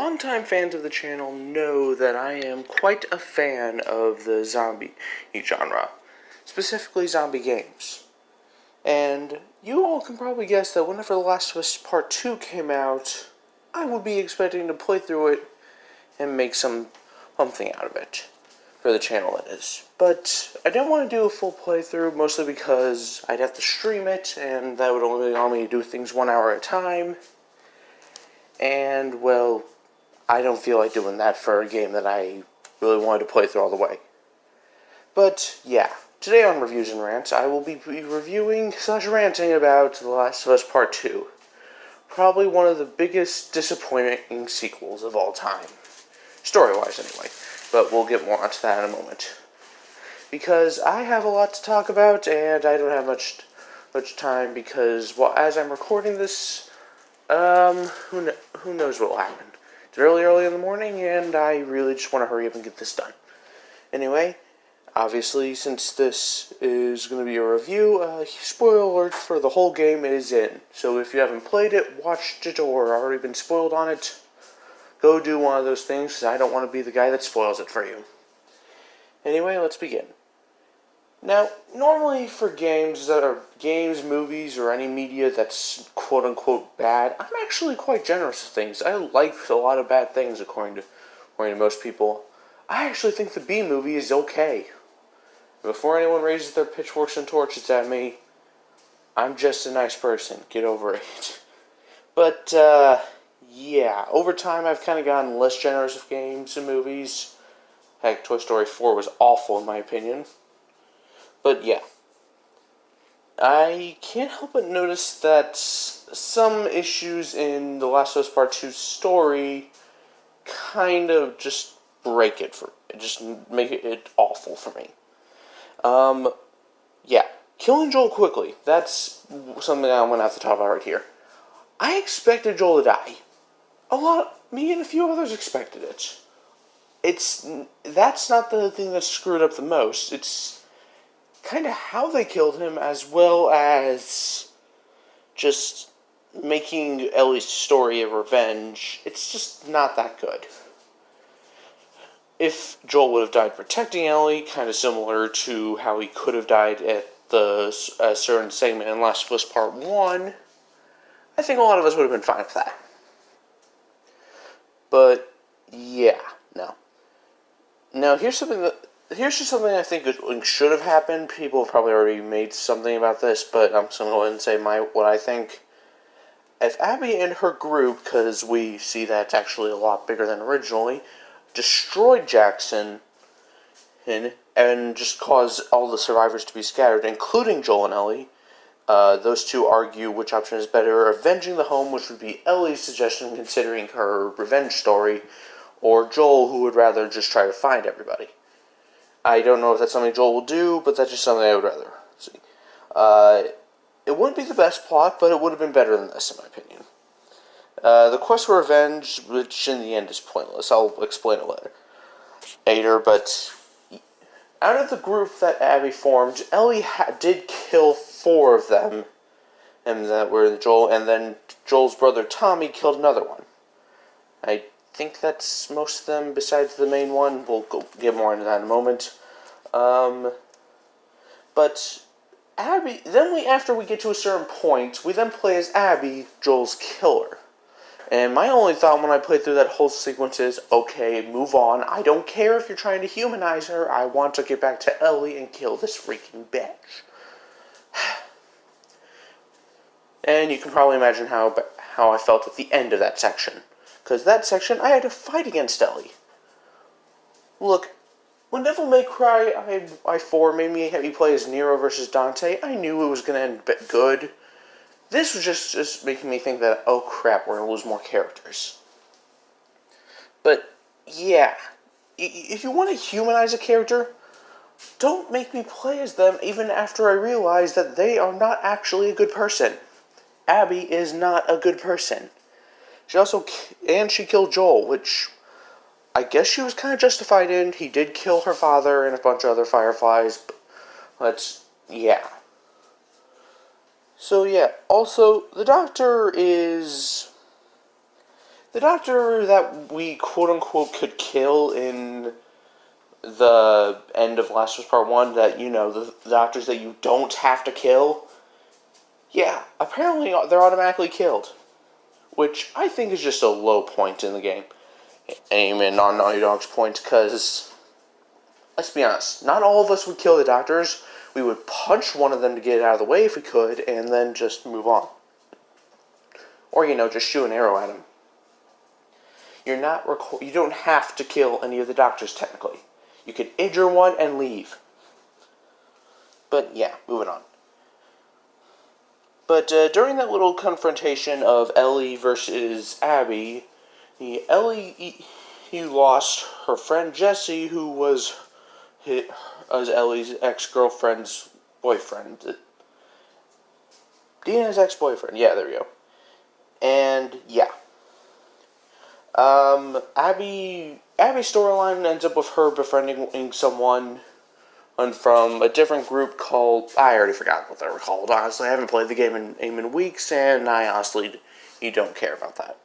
Longtime fans of the channel know that I am quite a fan of the zombie genre, specifically zombie games. And you all can probably guess that whenever The Last of Us Part 2 came out, I would be expecting to play through it and make something out of it. For the channel, that is. But I didn't want to do a full playthrough, mostly because I'd have to stream it, and that would only allow me to do things 1 hour at a time. And, well, I don't feel like doing that for a game that I really wanted to play through all the way. But, yeah. Today on Reviews and Rants, I will be reviewing/ranting about The Last of Us Part 2. Probably one of the biggest disappointing sequels of all time. Story-wise, anyway. But we'll get more onto that in a moment. Because I have a lot to talk about, and I don't have much time, because, well, as I'm recording this, who knows what will happen. It's early in the morning, and I really just want to hurry up and get this done. Anyway, obviously, since this is going to be a review, spoiler alert for the whole game is in. So if you haven't played it, watched it, or already been spoiled on it, go do one of those things, because I don't want to be the guy that spoils it for you. Anyway, let's begin. Now, normally for games, movies, or any media that's quote-unquote bad, I'm actually quite generous with things. I like a lot of bad things, according to most people. I actually think the B-movie is okay. Before anyone raises their pitchforks and torches at me, I'm just a nice person. Get over it. But, yeah. Over time, I've kind of gotten less generous with games and movies. Heck, Toy Story 4 was awful in my opinion. But, yeah. I can't help but notice that some issues in The Last of Us Part 2's story kind of just break it just make it awful for me. Yeah. Killing Joel quickly. That's something I'm going to have to talk about right here. I expected Joel to die. Me and a few others expected it. That's not the thing that screwed up the most. It's kind of how they killed him, as well as just making Ellie's story of revenge. It's just not that good. If Joel would have died protecting Ellie, kind of similar to how he could have died at the certain segment in Last of Us Part 1, I think a lot of us would have been fine with that. But, yeah, no. Now, here's just something I think should have happened. People have probably already made something about this, but I'm just going to go ahead and say what I think. If Abby and her group, because we see that's actually a lot bigger than originally, destroyed Jackson and just caused all the survivors to be scattered, including Joel and Ellie, those two argue which option is better: avenging the home, which would be Ellie's suggestion considering her revenge story, or Joel, who would rather just try to find everybody. I don't know if that's something Joel will do, but that's just something I would rather see. It wouldn't be the best plot, but it would have been better than this, in my opinion. The quest for revenge, which in the end is pointless. I'll explain it later, but out of the group that Abby formed, Ellie did kill 4 of them, and that were Joel, and then Joel's brother Tommy killed another one. I think that's most of them, besides the main one. We'll get more into that in a moment. But Abby, after we get to a certain point, we then play as Abby, Joel's killer. And my only thought when I played through that whole sequence is, okay, move on. I don't care if you're trying to humanize her. I want to get back to Ellie and kill this freaking bitch. And you can probably imagine how I felt at the end of that section. Because that section, I had to fight against Ellie. Look, when Devil May Cry I4 made me have you play as Nero versus Dante, I knew it was going to end good. This was just making me think that, oh crap, we're going to lose more characters. But, yeah. If you want to humanize a character, don't make me play as them even after I realize that they are not actually a good person. Abby is not a good person. She killed Joel, which I guess she was kind of justified in. He did kill her father and a bunch of other Fireflies, but yeah. So yeah, also, the Doctor is the doctor that we quote-unquote could kill in the end of Last of Us Part 1, that, the doctors that you don't have to kill, yeah, apparently they're automatically killed. Which I think is just a low point in the game. Aiming on Naughty Dog's point, because, let's be honest, not all of us would kill the doctors. We would punch one of them to get it out of the way if we could, and then just move on. Or, just shoot an arrow at him. You don't have to kill any of the doctors, technically. You could injure one and leave. But, yeah, moving on. But during that little confrontation of Ellie versus Abby, Ellie lost her friend Jesse, who was Ellie's ex-girlfriend's boyfriend. Dina's ex-boyfriend. Yeah, there we go. And, yeah. Abby's storyline ends up with her befriending someone from a different group called... I already forgot what they were called, honestly. I haven't played the game in weeks, and I honestly don't care about that.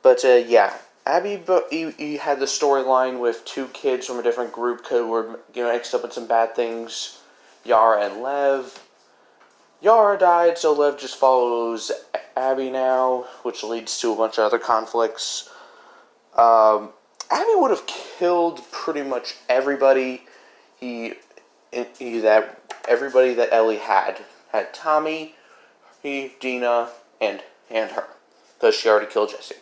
But, yeah. Abby had the storyline with two kids from a different group who were mixed up in some bad things. Yara and Lev. Yara died, so Lev just follows Abby now, which leads to a bunch of other conflicts. Abby would have killed pretty much everybody everybody that Ellie had Tommy, Dina, and her, because she already killed Jesse.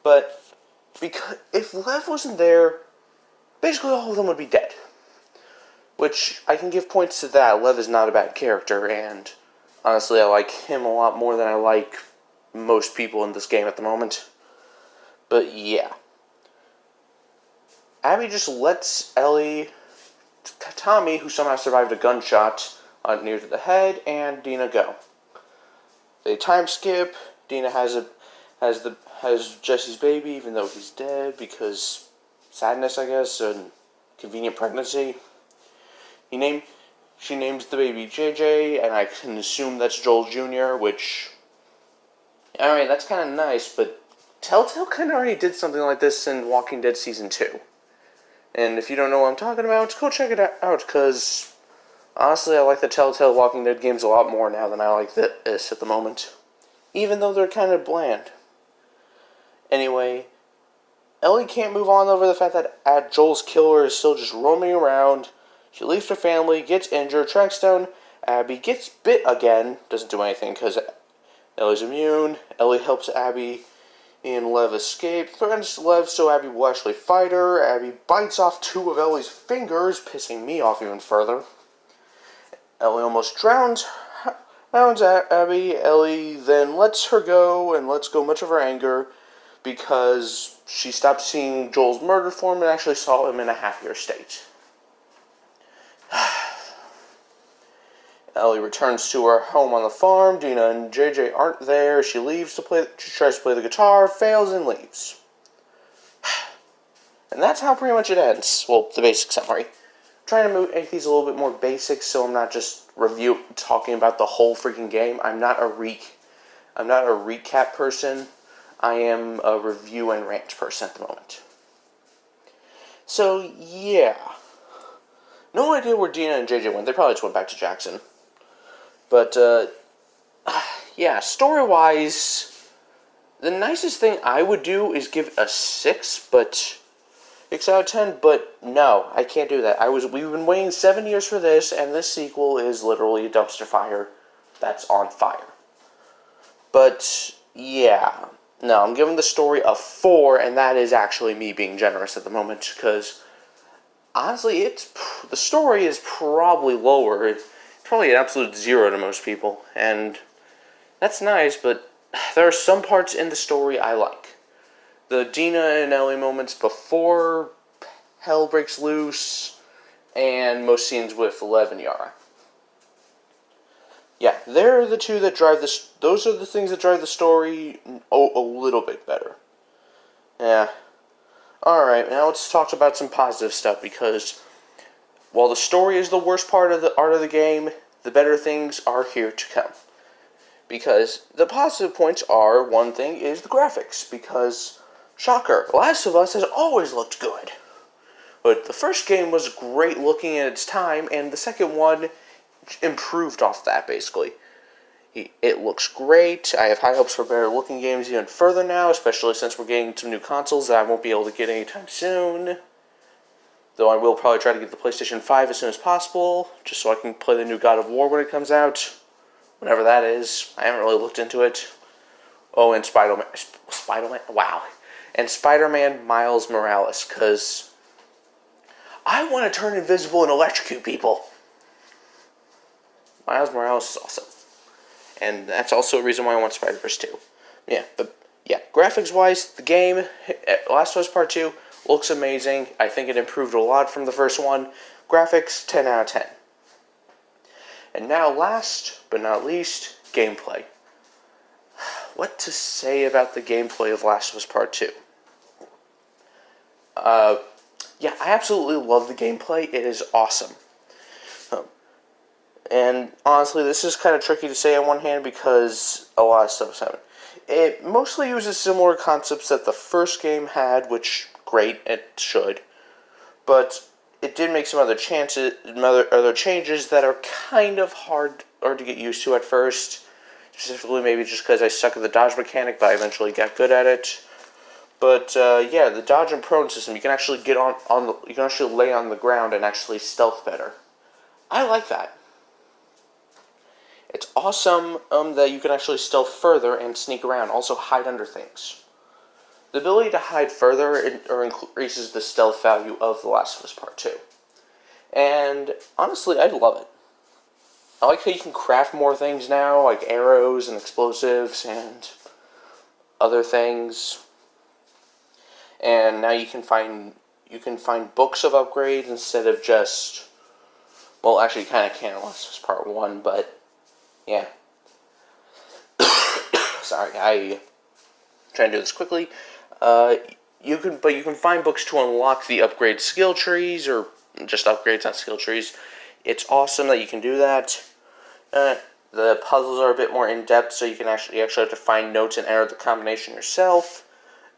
But because if Lev wasn't there, basically all of them would be dead. Which I can give points to that. Lev is not a bad character, and honestly, I like him a lot more than I like most people in this game at the moment. But yeah, Abby just lets Tommy, who somehow survived a gunshot near to the head, and Dina go. They time skip. Dina has Jesse's baby, even though he's dead, because sadness, I guess, and convenient pregnancy. She names the baby JJ, and I can assume that's Joel Jr., which, alright, that's kind of nice, but Telltale kind of already did something like this in Walking Dead Season 2. And if you don't know what I'm talking about, go check it out, because honestly, I like the Telltale Walking Dead games a lot more now than I like this at the moment. Even though they're kind of bland. Anyway, Ellie can't move on over the fact that Joel's killer is still just roaming around. She leaves her family, gets injured, tracks down Abby, gets bit again, doesn't do anything because Ellie's immune. Ellie helps Abby and Lev escape, threatens Lev so Abby will actually fight her. Abby bites off 2 of Ellie's fingers, pissing me off even further. Ellie almost drowns Abby. Ellie then lets her go and lets go much of her anger because she stopped seeing Joel's murder form and actually saw him in a happier state. Ellie returns to her home on the farm. Dina and JJ aren't there. She leaves to play. She tries to play the guitar, fails, and leaves. And that's how pretty much it ends. Well, the basic summary. I'm trying to make these a little bit more basic, so I'm not just talking about the whole freaking game. I'm not a recap person. I am a review and rant person at the moment. So yeah, no idea where Dina and JJ went. They probably just went back to Jackson. But, yeah, story-wise, the nicest thing I would do is give a 6 out of 10, but no, I can't do that. We've been waiting 7 years for this, and this sequel is literally a dumpster fire that's on fire. But, yeah, no, I'm giving the story a 4, and that is actually me being generous at the moment, because, honestly, the story is probably lower. It's probably an absolute 0 to most people, and that's nice, but there are some parts in the story I like. The Dina and Ellie moments before hell breaks loose, and most scenes with Lev and Yara. Yeah, they're the two that drive this. Those are the things that drive the story a little bit better. Yeah. Alright, now let's talk about some positive stuff, because while the story is the worst part of the art of the game, the better things are here to come. Because the positive points are, one thing is the graphics, because, shocker, Last of Us has always looked good. But the first game was great looking at its time, and the second one improved off that, basically. It looks great. I have high hopes for better looking games even further now, especially since we're getting some new consoles that I won't be able to get anytime soon. Though I will probably try to get the PlayStation 5 as soon as possible, just so I can play the new God of War when it comes out. Whenever that is. I haven't really looked into it. Oh, and Spider-Man, wow. And Spider-Man Miles Morales, because I want to turn invisible and electrocute people. Miles Morales is awesome. And that's also a reason why I want Spider-Verse 2. Yeah, but yeah, graphics-wise, the game, Last of Us Part 2, looks amazing. I think it improved a lot from the first one. Graphics, 10 out of 10. And now, last but not least, gameplay. What to say about the gameplay of Last of Us Part 2? Yeah, I absolutely love the gameplay. It is awesome. And honestly, this is kind of tricky to say on one hand because a lot of stuff is happening. It mostly uses similar concepts that the first game had, which, great, it should. But it did make some other changes that are kind of hard to get used to at first. Specifically, maybe just because I suck at the dodge mechanic, but I eventually got good at it. But yeah, the dodge and prone system, you can actually get you can actually lay on the ground and actually stealth better. I like that. It's awesome that you can actually stealth further and sneak around, also hide under things. The ability to hide further increases the stealth value of The Last of Us Part 2. And honestly, I love it. I like how you can craft more things now, like arrows and explosives and other things. And now you can find books of upgrades instead of just, well, actually you kind of can in Last of Us Part 1, but yeah. Sorry, I'm trying to do this quickly. You can find books to unlock the upgrade skill trees, or just upgrades, not skill trees. It's awesome that you can do that. The puzzles are a bit more in depth, so you actually have to find notes and enter the combination yourself.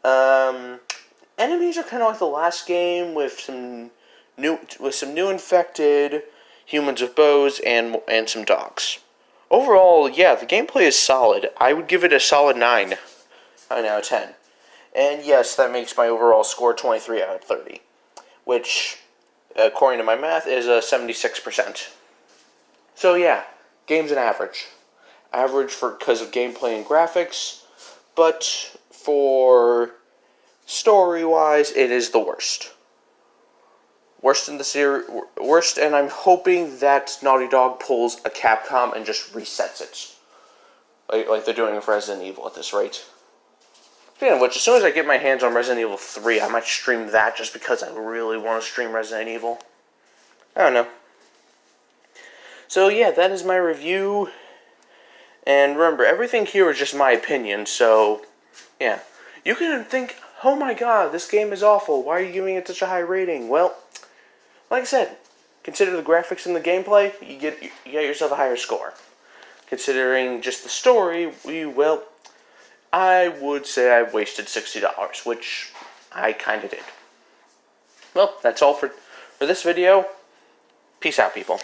Enemies are kind of like the last game with some new infected humans with bows and some dogs. Overall, yeah, the gameplay is solid. I would give it a solid 9 out of 10. And yes, that makes my overall score 23 out of 30, which, according to my math, is a 76%. So yeah, game's an average. Average because of gameplay and graphics, but for story-wise, it is the worst. Worst in the series, worst, and I'm hoping that Naughty Dog pulls a Capcom and just resets it. Like they're doing with Resident Evil at this rate. Speaking of which, as soon as I get my hands on Resident Evil 3, I might stream that just because I really want to stream Resident Evil. I don't know. So yeah, that is my review. And remember, everything here is just my opinion, so yeah. You can think, oh my god, this game is awful, why are you giving it such a high rating? Well, like I said, consider the graphics and the gameplay, you get yourself a higher score. Considering just the story, well, I would say I wasted $60, which I kind of did. Well, that's all for this video. Peace out, people.